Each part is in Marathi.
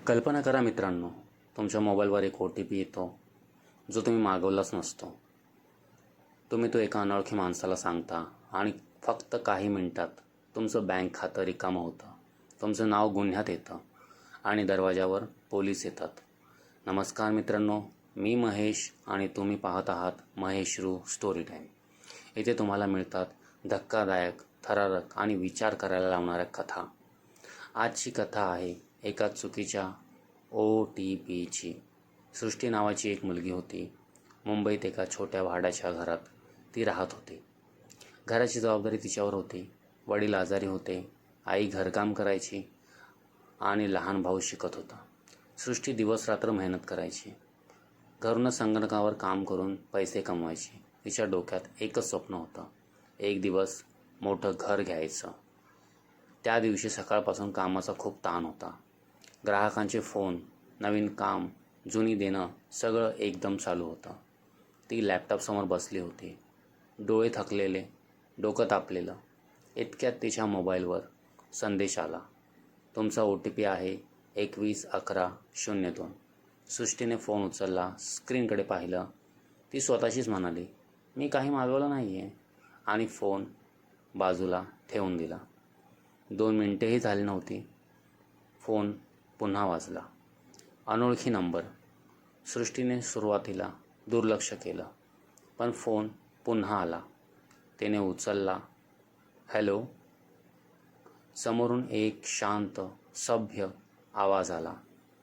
कल्पना करा मित्रांनो, तुमच्या मोबाईलवर एक OTP येतो जो तुम्ही मागवलाच नसतो. तुम्ही तो एका अनोळखी माणसाला सांगता आणि फक्त काही मिनिटात तुमचं बँक खातं रिकामं होतं. तुमचं नाव गुन्ह्यात येतं आणि दरवाजावर पोलीस येतात. नमस्कार मित्रांनो, मी महेश आणि तुम्ही पाहत आहात महेश्रू स्टोरी टाईम. इथे तुम्हाला मिळतात धक्कादायक, थरारक आणि विचार करायला लावणाऱ्या कथा. आजची कथा आहे एका चुकीच्या OTPची. सृष्टी नावाची एक मुलगी होती. मुंबईत एका छोट्या भाड्याच्या घरात ती राहत होती. घराची जबाबदारी तिच्यावर होती. वडील आजारी होते, आई घरकाम करायची आणि लहान भाऊ शिकत होता. सृष्टी दिवसरात्र मेहनत करायची. घरूनच संगणकावर काम करून पैसे कमवायची. तिच्या डोक्यात एकच स्वप्न होतं, एक दिवस मोठं घर घ्यायचं. त्या दिवशी सकाळपासून कामाचा खूप ताण होता. ग्राहकांचे फोन, नवीन काम, जुनी देणं सगळं एकदम चालू होतं. ती लॅपटॉपसमोर बसली होती, डोळे थकलेले, डोकं तापलेलं. इतक्यात तिच्या मोबाईलवर संदेश आला, तुमचा OTP आहे 211102. सृष्टीने फोन उचलला, स्क्रीनकडे पाहिलं. ती स्वतःशीच म्हणाली, मी काही मागवलं नाही आहे, आणि फोन बाजूला ठेवून दिला. 2 मिनिटेही झाली नव्हती, फोन पुन्हा वाजला. अनोळखी नंबर. सृष्टीने सुरुवातीला दुर्लक्ष केलं, पण फोन पुन्हा आला. तिने उचलला. हॅलो. समोरून एक शांत, सभ्य आवाज आला.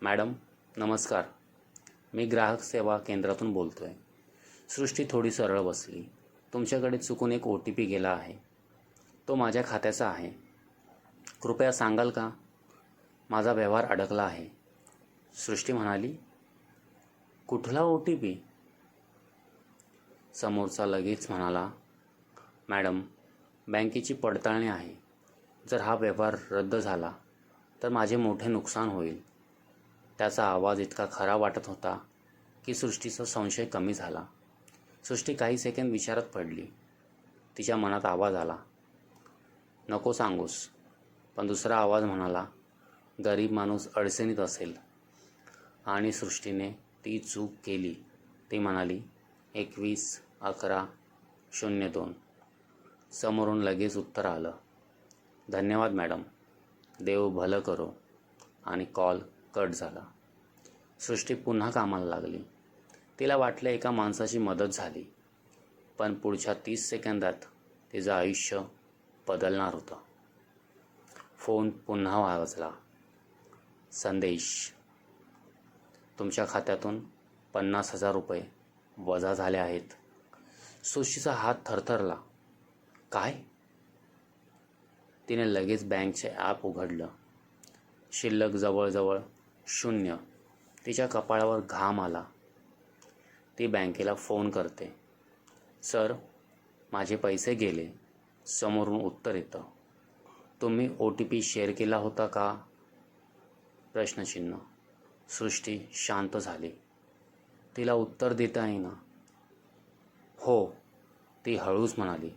मॅडम, नमस्कार. मी ग्राहक सेवा केंद्रातून बोलतो आहे. सृष्टी थोडी सरळ बसली. तुमच्याकडे चुकून एक OTP गेला आहे. तो माझ्या खात्याचा आहे. कृपया सांगाल का? माझा व्यवहार अडकला आहे. सृष्टी म्हणाली, कुठला OTP? समोरचा लगेच म्हणाला, मॅडम, बँकेची पडताळणी आहे. जर हा व्यवहार रद्द झाला तर माझे मोठे नुकसान होईल. त्याचा आवाज इतका खरा वाटत होता की सृष्टीचा संशय कमी झाला. सृष्टी काही सेकंद विचारात पडली. तिच्या मनात आवाज आला, नको सांगूस. पण दुसरा आवाज म्हणाला, गरीब माणूस अडचणीत असेल. आणि सृष्टीने ती चूक केली. ती म्हणाली, 211102. समोरून लगेच उत्तर आलं, धन्यवाद मॅडम, देव भलं करो. आणि कॉल कट झाला. सृष्टी पुन्हा कामाला लागली. तिला वाटलं एका माणसाची मदत झाली, पण पुढच्या 30 सेकंदात तिचं आयुष्य बदलणार होतं. फोन पुन्हा वाजला. संदेश, तुमच्या खात्यातून 50,000 रुपये वजा झाले आहेत. सृष्टीचा हात थरथरला. काय? तिने लगेच बँकचे ॲप उघडलं. शिल्लक जवळजवळ 0. तिच्या कपाळावर घाम आला. ती बँकेला फोन करते. सर, माझे पैसे गेले. समोरून उत्तर येतं, तुम्ही OTP शेअर केला होता का? प्रश्नचिन्ह. सृष्टी शांत झाली. तिला उत्तर देता येईना. हो, ती हळूच म्हणाली.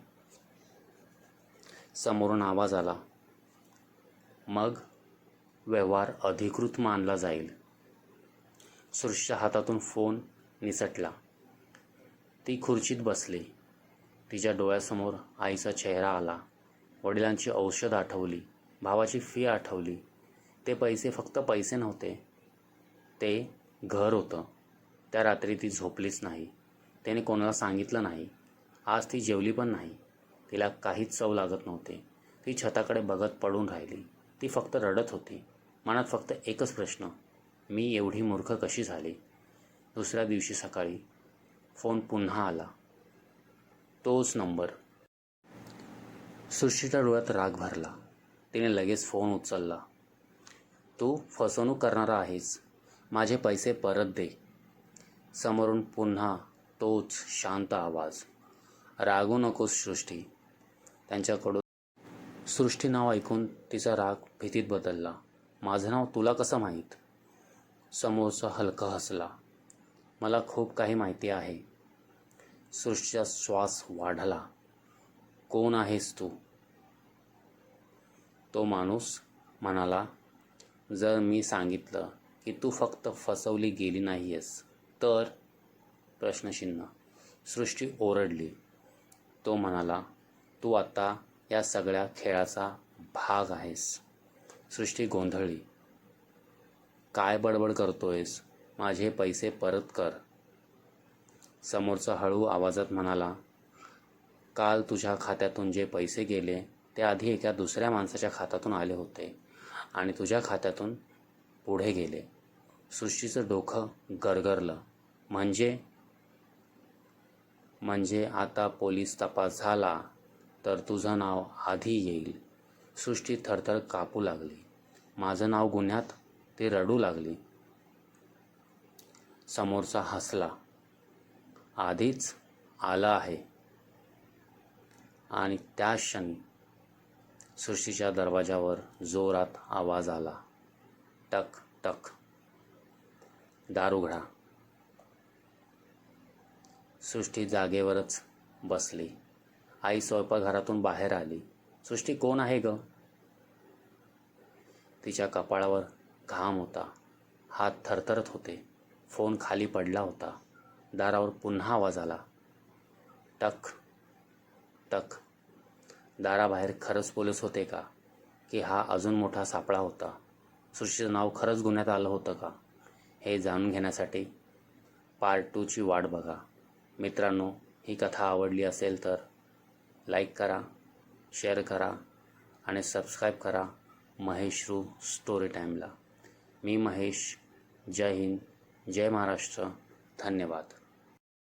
समोरून आवाज आला, मग व्यवहार अधिकृत मानला जाईल. सृष्टीच्या हातातून फोन निसटला. ती खुर्चीत बसली. तिच्या डोळ्यासमोर आईचा चेहरा आला. वडिलांची औषध आठवली, भावाची फी आठवली. ते पैसे फक्त पैसे नव्हते, ते घर होतं. त्या रात्री ती झोपलीच नाही. तिने कोणाला सांगितलं नाही. आज ती जेवली पण नाही. तिला काहीच चव लागत नव्हते. ती छताकडे बघत पडून राहिली. ती फक्त रडत होती. मनात फक्त एकच प्रश्न, मी एवढी मूर्ख कशी झाली? दुसऱ्या दिवशी सकाळी फोन पुन्हा आला. तोच नंबर. सृष्टीच्या डोळ्यात राग भरला. तिने लगेच फोन उचलला. तू फसवणूक करणारा आहेस. माझे पैसे परत दे. समोरून पुन्हा तोच शांत आवाज. रागू नकोस सृष्टी. त्यांच्याकडून सृष्टी नाव ऐकून तिचा राग भीतीत बदलला. माझं नाव तुला कसं माहीत? समोरचा हलका हसला. मला खूप काही माहिती आहे. सृष्टीचा श्वास वाढला. कोण आहेस तू? तो माणूस म्हणाला, जर मी सांगितलं की तू फक्त फसवली गेली नाही आहेस तर प्रश्नचिन्ह. सृष्टी ओरडली. तो म्हणाला, तू आता या सगळ्या खेळाचा भाग आहेस. सृष्टी गोंधळली. काय बडबड करतोयस? माझे पैसे परत कर. समोरचा हळू आवाजात म्हणाला, काल तुझ्या खात्यातून जे पैसे गेले ते आधी एका दुसऱ्या माणसाच्या खात्यातून आले होते आणि तुझ्या खात्यातून पुढे गेले. सृष्टीचं डोकं गरगरलं. म्हणजे आता पोलीस तपास झाला तर तुझं नाव आधी येईल. सृष्टी थरथर कापू लागली. माझं नाव गुन्ह्यात? ती रडू लागली. समोरचा हसला. आधीच आला आहे. आणि त्याच क्षणी सृष्टीच्या दरवाजावर जोरात आवाज आला. टक टक. दार उघडा. सृष्टी जागेवरच बसली. आई स्वयंपाकघरातून बाहेर आली. सृष्टी, कोण आहे ग? तिच्या कपाळावर घाम होता. हात थरथरत होते. फोन खाली पडला होता. दारावर पुन्हा आवाज आला. टक टक. दाराबाहेर खरंच पोलीस होते का, की हा अजून मोठा सापळा होता? सृष्टीचं नाव खरंच गुन्ह्यात आलं होतं का? हे जाणून घेण्यासाठी पार्ट 2 ची वाट बघा. मित्रांनो, ही कथा आवडली असेल तर लाईक करा, शेअर करा आणि सबस्क्राईब करा महेश्रू स्टोरी टाईमला. मी महेश. जय हिंद, जय महाराष्ट्र. धन्यवाद.